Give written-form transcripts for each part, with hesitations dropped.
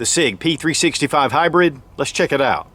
the Sig P365 Hybrid. Let's check it out.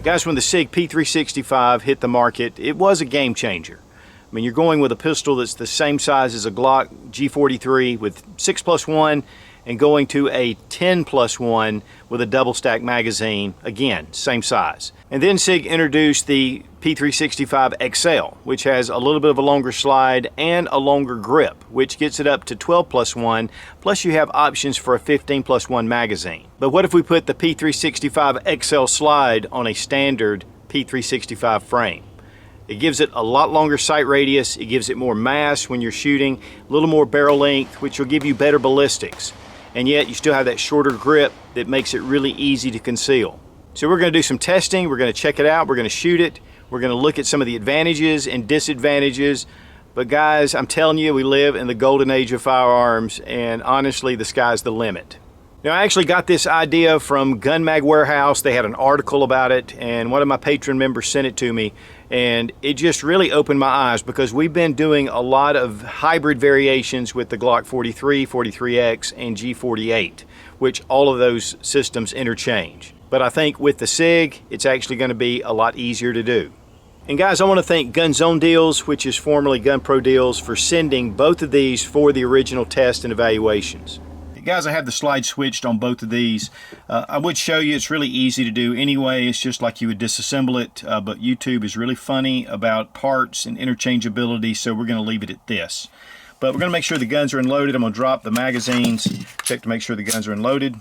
Guys, when the Sig P365 hit the market, it was a game changer. I mean, you're going with a pistol that's the same size as a Glock G43 with 6+1 and going to a 10+1 with a double stack magazine, again, same size. And then Sig introduced the P365 XL, which has a little bit of a longer slide and a longer grip, which gets it up to 12+1, plus you have options for a 15+1 magazine. But what if we put the P365 XL slide on a standard P365 frame? It gives it a lot longer sight radius, it gives it more mass when you're shooting, a little more barrel length, which will give you better ballistics. And yet you still have that shorter grip that makes it really easy to conceal. So we're going to do some testing, we're going to check it out, we're going to shoot it, we're going to look at some of the advantages and disadvantages. But guys, I'm telling you, we live in the golden age of firearms, and honestly, the sky's the limit. Now, I actually got this idea from Gun Mag Warehouse. They had an article about it, and one of my patron members sent it to me, and it just really opened my eyes because we've been doing a lot of hybrid variations with the Glock 43, 43X, and G48, which all of those systems interchange. But I think with the Sig, it's actually going to be a lot easier to do. And guys, I want to thank Gun Zone Deals, which is formerly Gun Pro Deals, for sending both of these for the original test and evaluations. Guys, I have the slide switched on both of these. I would show you, it's really easy to do anyway. It's just like you would disassemble it, but YouTube is really funny about parts and interchangeability, so we're going to leave it at this. But we're going to make sure the guns are unloaded. I'm going to drop the magazines, check to make sure the guns are unloaded.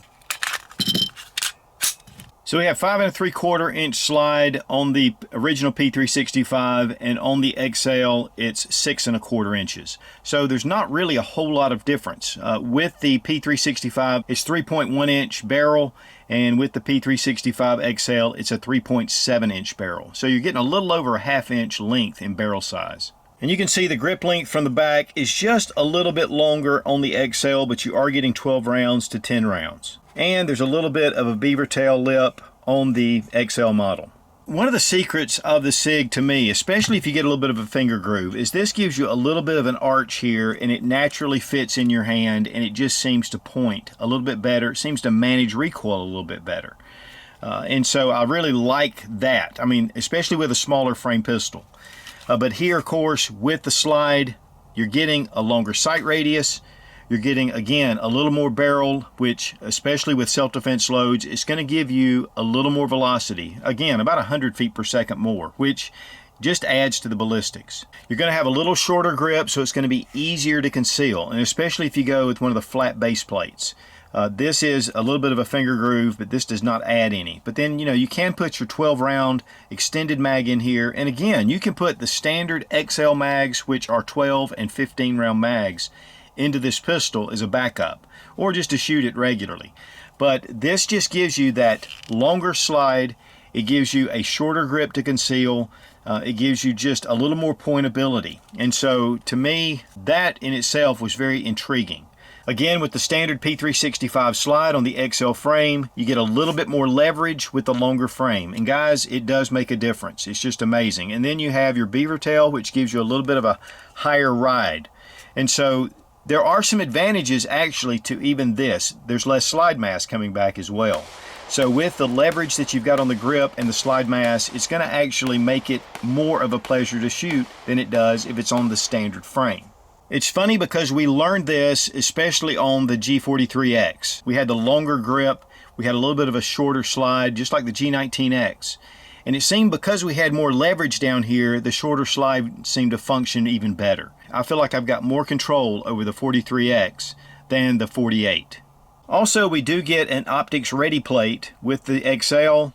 So we have 5 3/4 inch slide on the original P365, and on the XL it's 6 1/4 inches. So there's not really a whole lot of difference. With the P365 it's 3.1 inch barrel, and with the P365 XL it's a 3.7 inch barrel. So you're getting a little over a 1/2 inch length in barrel size. And you can see the grip length from the back is just a little bit longer on the XL, but you are getting 12 rounds to 10 rounds. And there's a little bit of a beaver tail lip on the XL model. One of the secrets of the Sig to me, especially if you get a little bit of a finger groove, is this gives you a little bit of an arch here, and it naturally fits in your hand, and it just seems to point a little bit better. It seems to manage recoil a little bit better. And so I really like that. I mean, especially with a smaller frame pistol. But here, of course, with the slide, you're getting a longer sight radius. You're getting, again, a little more barrel, which, especially with self-defense loads, is going to give you a little more velocity. Again, about 100 feet per second more, which just adds to the ballistics. You're going to have a little shorter grip, so it's going to be easier to conceal, and especially if you go with one of the flat base plates. This is a little bit of a finger groove, but this does not add any. But then, you know, you can put your 12-round extended mag in here, and again, you can put the standard XL mags, which are 12 and 15-round mags, into this pistol as a backup, or just to shoot it regularly. But this just gives you that longer slide, it gives you a shorter grip to conceal, it gives you just a little more pointability. And so to me, that in itself was very intriguing. Again, with the standard P365 slide on the XL frame, you get a little bit more leverage with the longer frame. And guys, it does make a difference. It's just amazing. And then you have your beaver tail, which gives you a little bit of a higher ride. And so there are some advantages actually to even this. There's less slide mass coming back as well. So with the leverage that you've got on the grip and the slide mass, it's going to actually make it more of a pleasure to shoot than it does if it's on the standard frame. It's funny because we learned this especially on the G43X. We had the longer grip, we had a little bit of a shorter slide, just like the G19X. And it seemed because we had more leverage down here, the shorter slide seemed to function even better. I feel like I've got more control over the 43X than the 48. Also, we do get an optics ready plate with the XL,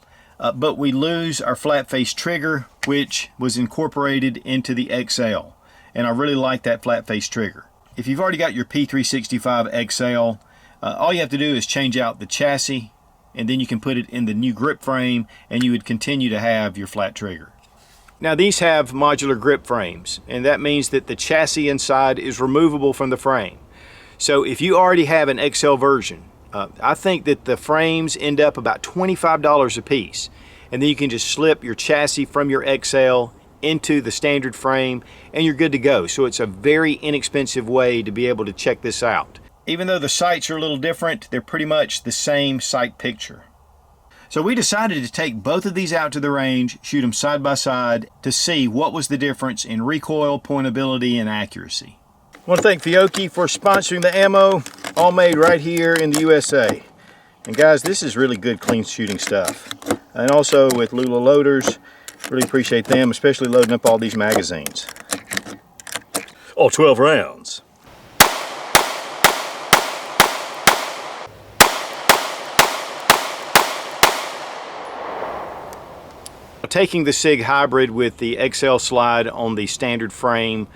but we lose our flat face trigger, which was incorporated into the XL. And I really like that flat face trigger. If you've already got your P365 XL, all you have to do is change out the chassis, and then you can put it in the new grip frame, and you would continue to have your flat trigger. Now these have modular grip frames, and that means that the chassis inside is removable from the frame. So if you already have an XL version, I think that the frames end up about $25 a piece, and then you can just slip your chassis from your XL into the standard frame and you're good to go. So it's a very inexpensive way to be able to check this out. Even though the sights are a little different, they're pretty much the same sight picture. So we decided to take both of these out to the range, shoot them side by side to see what was the difference in recoil, pointability, and accuracy. I want to thank Fiocchi for sponsoring the ammo, all made right here in the USA. And guys, this is really good, clean shooting stuff. And also with Lula Loaders, really appreciate them, especially loading up all these magazines. All 12 rounds. Taking the Sig Hybrid with the XL slide on the standard frame,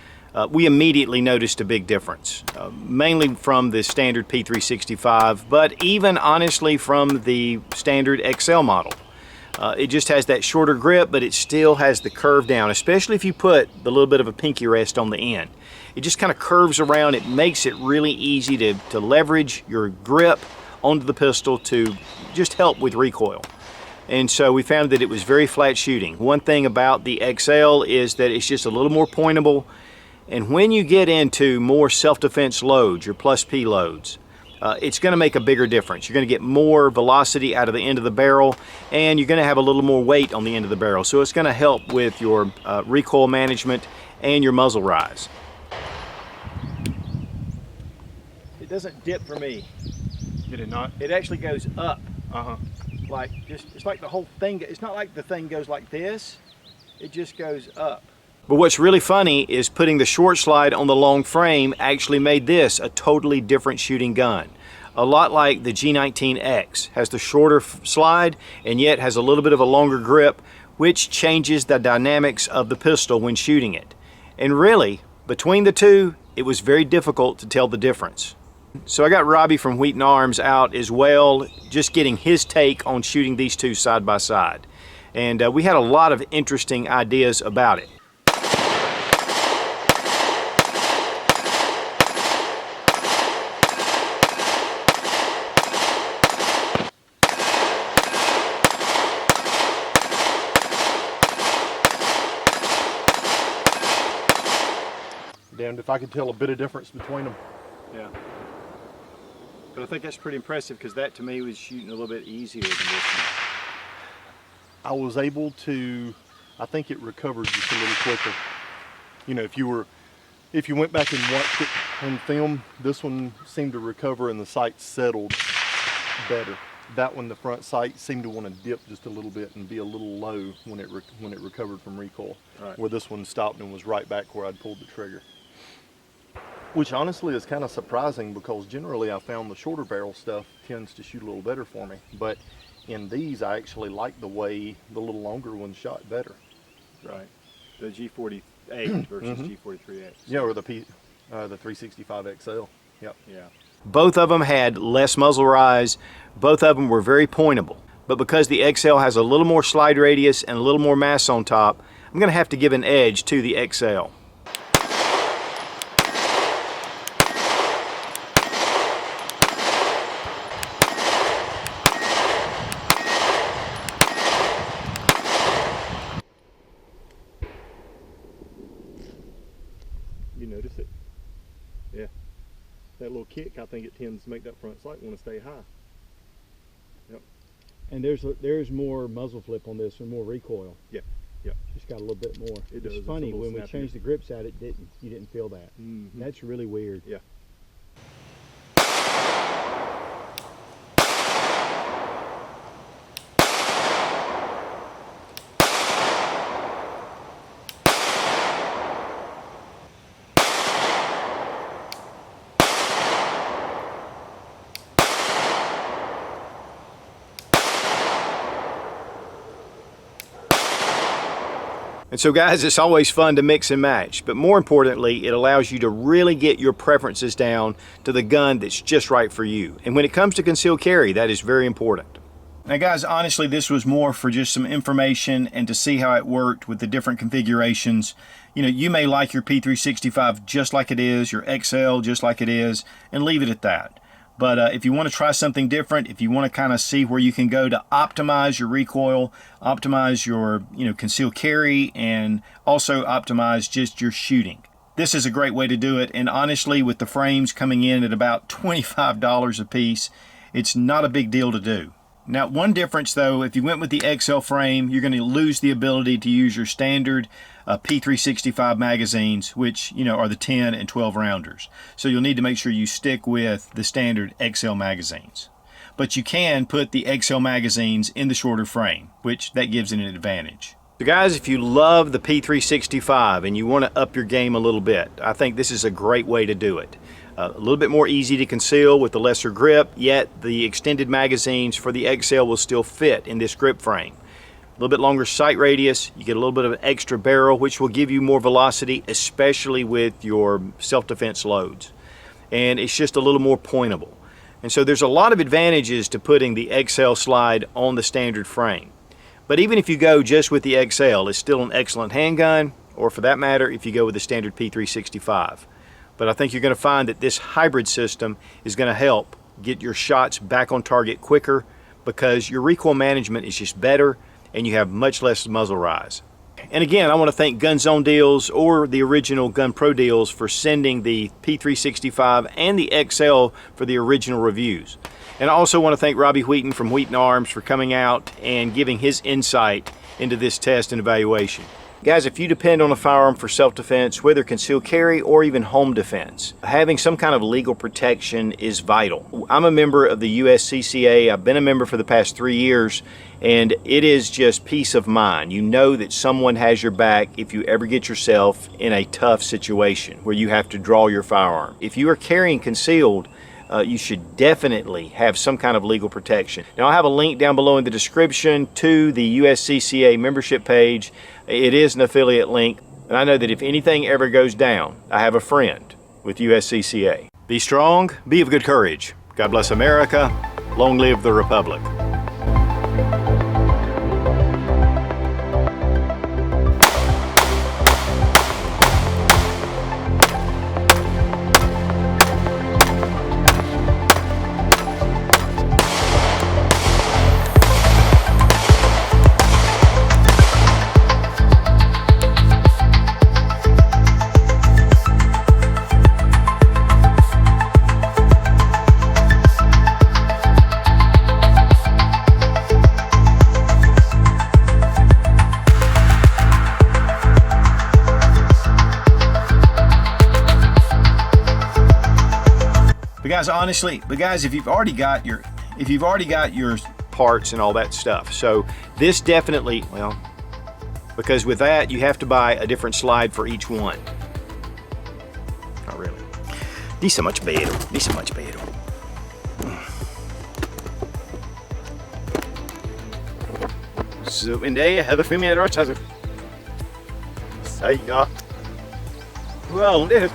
we immediately noticed a big difference, mainly from the standard P365, but even honestly from the standard XL model. It just has that shorter grip, but it still has the curve down, especially if you put the little bit of a pinky rest on the end. It just kind of curves around. It makes it really easy to leverage your grip onto the pistol to just help with recoil. And so we found that it was very flat shooting. One thing about the XL is that it's just a little more pointable. And when you get into more self-defense loads, your plus P loads, it's going to make a bigger difference. You're going to get more velocity out of the end of the barrel, and you're going to have a little more weight on the end of the barrel. So it's going to help with your recoil management and your muzzle rise. It doesn't dip for me. Did it not? It actually goes up. Uh-huh. Like just, it's like the whole thing, it's not like the thing goes like this, it just goes up. But what's really funny is putting the short slide on the long frame actually made this a totally different shooting gun. A lot like the G19X, has the shorter slide and yet has a little bit of a longer grip, which changes the dynamics of the pistol when shooting it. And really, between the two, it was very difficult to tell the difference. So I got Robbie from Wheaton Arms out as well, just getting his take on shooting these two side by side. And we had a lot of interesting ideas about it. Damned if I could tell a bit of difference between them. Yeah. But I think that's pretty impressive because that to me was shooting a little bit easier than this one. I was able to, I think it recovered just a little quicker. You know, if you went back and watched it on film, this one seemed to recover and the sight settled better. That one, the front sight seemed to want to dip just a little bit and be a little low when it recovered from recoil. Right. Where this one stopped and was right back where I'd pulled the trigger. Which honestly is kind of surprising because generally I found the shorter barrel stuff tends to shoot a little better for me. But in these, I actually like the way the little longer one shot better. Right. The G48 versus G43X. Yeah, or the 365 XL. Yep. Yeah. Both of them had less muzzle rise. Both of them were very pointable. But because the XL has a little more slide radius and a little more mass on top, I'm going to have to give an edge to the XL. You notice it? Yeah. That little kick, I think it tends to make that front sight want to stay high. Yep. And there's more muzzle flip on this, or more recoil. Yeah. Yep. Just got a little bit more. It does. It's It's funny, a little when we snappier. changed the grips out, you didn't feel that. Mm-hmm. That's really weird. Yeah. And so guys, it's always fun to mix and match, but more importantly, it allows you to really get your preferences down to the gun that's just right for you. And when it comes to concealed carry, that is very important. Now guys, honestly, this was more for just some information and to see how it worked with the different configurations. You know, you may like your P365 just like it is, your XL just like it is, and leave it at that. But if you want to try something different, if you want to kind of see where you can go to optimize your recoil, optimize your concealed carry, and also optimize just your shooting, this is a great way to do it. And honestly, with the frames coming in at about $25 a piece, it's not a big deal to do. Now, one difference though, if you went with the XL frame, you're going to lose the ability to use your standard P365 magazines, which are the 10 and 12 rounders. So you'll need to make sure you stick with the standard XL magazines. But you can put the XL magazines in the shorter frame, which that gives it an advantage. So guys, if you love the P365 and you want to up your game a little bit, I think this is a great way to do it. A little bit more easy to conceal with the lesser grip, yet the extended magazines for the XL will still fit in this grip frame. A little bit longer sight radius, you get a little bit of an extra barrel, which will give you more velocity, especially with your self-defense loads. And it's just a little more pointable. And so there's a lot of advantages to putting the XL slide on the standard frame. But even if you go just with the XL, it's still an excellent handgun, or for that matter, if you go with the standard P365. But I think you're going to find that this hybrid system is going to help get your shots back on target quicker, because your recoil management is just better and you have much less muzzle rise. And again, I want to thank Gun Zone Deals or the original Gun Pro Deals for sending the P365 and the XL for the original reviews. And I also want to thank Robbie Wheaton from Wheaton Arms for coming out and giving his insight into this test and evaluation. Guys, if you depend on a firearm for self-defense, whether concealed carry or even home defense, having some kind of legal protection is vital. I'm a member of the USCCA. I've been a member for the past 3 years, and it is just peace of mind. You know that someone has your back if you ever get yourself in a tough situation where you have to draw your firearm. If you are carrying concealed, you should definitely have some kind of legal protection. Now, I have a link down below in the description to the USCCA membership page. It is an affiliate link, and I know that if anything ever goes down, I have a friend with USCCA. Be strong, be of good courage. God bless America. Long live the Republic. But guys, if you've already got your parts and all that stuff, so this definitely, well, because with that you have to buy a different slide for each one. Not really. Dice much better. Dice much better. Så en dag jag hade filmat alltså. Säg ja. Well, det